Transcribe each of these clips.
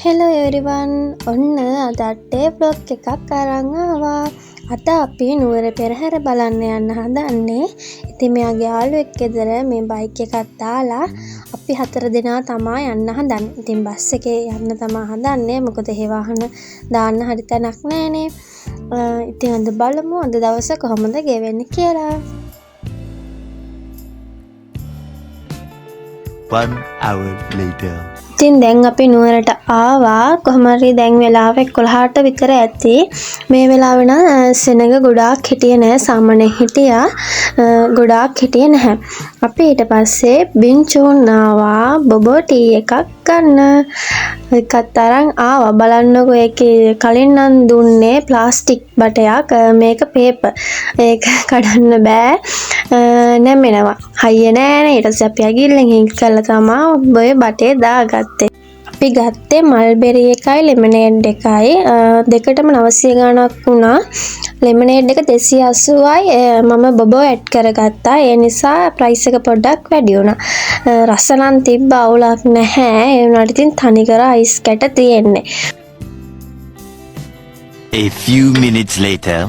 Hello everyone ඔන්න අදට්ටේ blog එකක් අරන් ආවා. අද අපි නුවර පෙරහැර බලන්න යන්න හදන්නේ. ඉතින් මෙයාගේ යාළුවෙක් ගෙදර මේ බයික් එකක් දාලා අපි 4 දෙනා තමයි යන්න හදන්නේ. ඉතින් බස් එකේ යන්න තමයි හදන්නේ. මොකද ඒ වාහන දාන්න හරි තැනක් නැහනේ. ඉතින් අද බලමු අද දවස කොහොමද ගෙවෙන්නේ කියලා. 1 hour later. ඉතින් දැන් අපි නුවරට ආවා. කොහොම හරි දැන් වෙලාව 11ට විතර ඇති. මේ වෙලාව නම් සෙනග ගොඩාක් හිටියේ නැහැ. සාමාන්‍යයෙන් හිටියා. ගොඩාක් හිටියේ නැහැ. අපි ඊට පස්සේ බින්චුන් ආවා බොබෝ ටී එකක් ගන්න. එකත් අරන් ආවා. බලන්නකෝ ඒකේ කලින් නම් දුන්නේ ප්ලාස්ටික් බටයක්. මේක පේපර්. ඒක කඩන්න බෑ. නැමෙනවා. හයිය නෑනේ. ඊට පස්සේ අපි අගිල්ලෙන් හිඟ කළා තමයි ඔය බටේ දාගත්තේ. අපි ගත්තේ මල්බෙරි එකයි ලෙමනේඩ් එකයි. දෙකටම 900 ගාණක් වුණා. ලෙමනේඩ් එක 280යි. මම බොබෝ ඇඩ් කරගත්තා. ඒ නිසා ප්‍රයිස් එක පොඩ්ඩක් වැඩි වුණා. රස නම් තිබ්බ අවුලක් නැහැ. ඒ වුණාට ඉතින් තනිකර අයිස් කැට තියෙන්නේ. A few minutes later.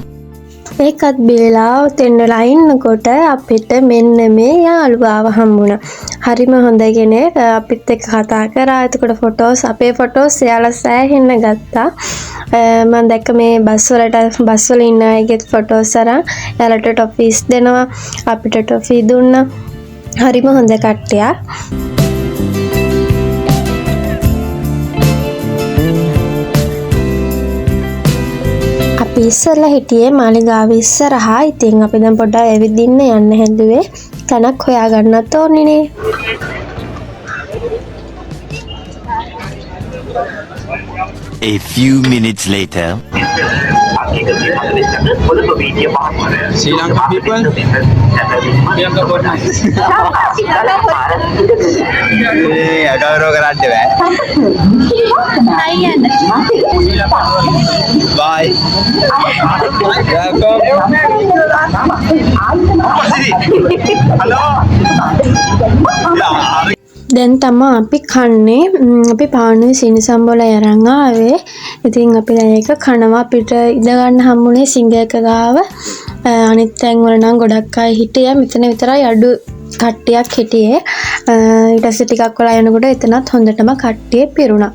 ඒකත් බීලා උතෙන් වෙලා ඉන්නකොට අපිට මෙන්න මේ යාළුවාව හම්බුණා. හරිම හොඳ කෙනෙක්. අපිත් එක්ක කතා කරා. එතකොට ෆොටෝස් අපේ ෆොටෝස් එයාලා සෑහෙන්න ගත්තා. මම දැක්ක මේ බස් වල ඉන්න අයගේ ෆොටෝස් අරන් එයාලට ටොෆිස් දෙනවා. අපිට ටොෆි දුන්නා. හරිම හොඳ කට්ටියක්. ඉස්සරලා හිටියේ මාලිගාව ඉස්සරහා. ඉතින් අපි දැන් පොඩ්ඩක් ඇවිදින්න යන්න හැදුවේ. තැනක් හොයාගන්නත් ඕනේ නේ. A few minutes later. Sri Lanka people, agak orang kerja bye. දැන් තමයි අපි කන්නේ. අපි පානුවේ සිනිසම්බොල අරන් ආවේ. ඉතින් අපි දැන් ඒක කනවා. අපිට ඉඳ ගන්න හම්බුනේ සිංගයක ගාව. අනිත් තැන් වල නම් ගොඩක් අය හිටියා. මෙතන විතරයි අඩු කට්ටියක් හිටියේ. ඊට පස්සේ ටිකක් වෙලා යනකොට එතනත් හොඳටම කට්ටිය පිරුණා.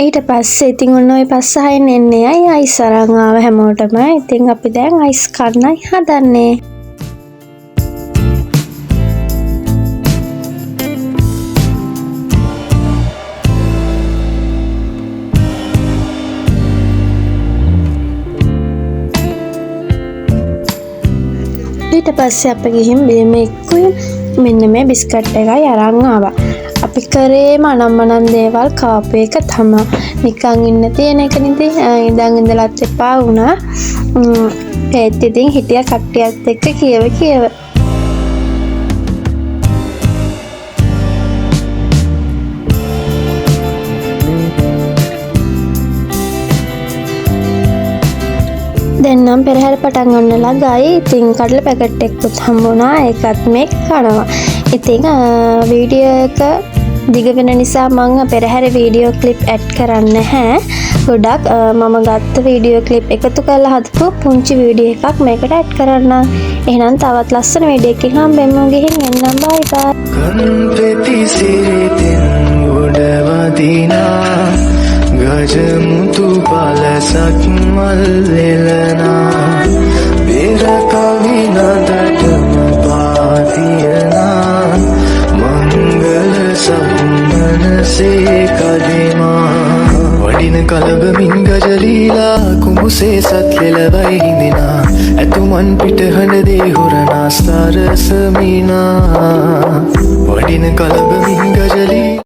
ඊට පස්සේ ඉතින් ඔන්න ඔය පස්සහයෙන් එන්නේ අය අයිස් අරන් ආව හැමෝටම. ඉතින් අපි දැන් අයිස් කන්නයි හදන්නේ. ඊට පස්සේ අපි ගිහින් බිම එක්කුයි මෙන්න මේ බිස්කට් එකයි අරන් ආවා. අපි කරේම අනම්මනම් දේවල් කාපු එක තමයි. නිකන් ඉන්න තියෙන එක නිදි ඉඳන් ඉඳලත් එපා වුණා. ඒත් ඉතින් හිටිය කට්ටියත් එක්ක කියව. දැන් නම් පෙරහැර පටන් ගන්න ළඟයි. ඉතින් කඩල පැකට් එකකුත් හම්බුණා. ඒකත් මේ කනවා. ඉතින් වීඩියෝ එක දිග වෙන නිසා මම පෙරහැර වීඩියෝ ක්ලිප් ඇඩ් කරන්නේ නැහැ. ගොඩක් මම ගත්ත වීඩියෝ ක්ලිප් එකතු කරලා හදපු පුංචි වීඩියෝ එකක් මේකට ඇඩ් කරන්න. එහෙනම් තවත් ලස්සන වීඩියෝ එකකින් හම්බෙමු. ගිහින් එන්නම්. බයි බයි. කන්පෙති සිරිතෙන් උඩවදිනා ගජමුතු පලසක් මල් වෙලනා පෙර කවි නදටම පාතියනා මංගල සම්මනසේ කදිමා වඩින කලබමින් ගජලීලා කුඹුසේ සත් ලෙලවයි හිඳිනා ඇතුමන් පිටහඬ දේහුරනා ස්තරසමිනා වඩින කලබමින් ගජලී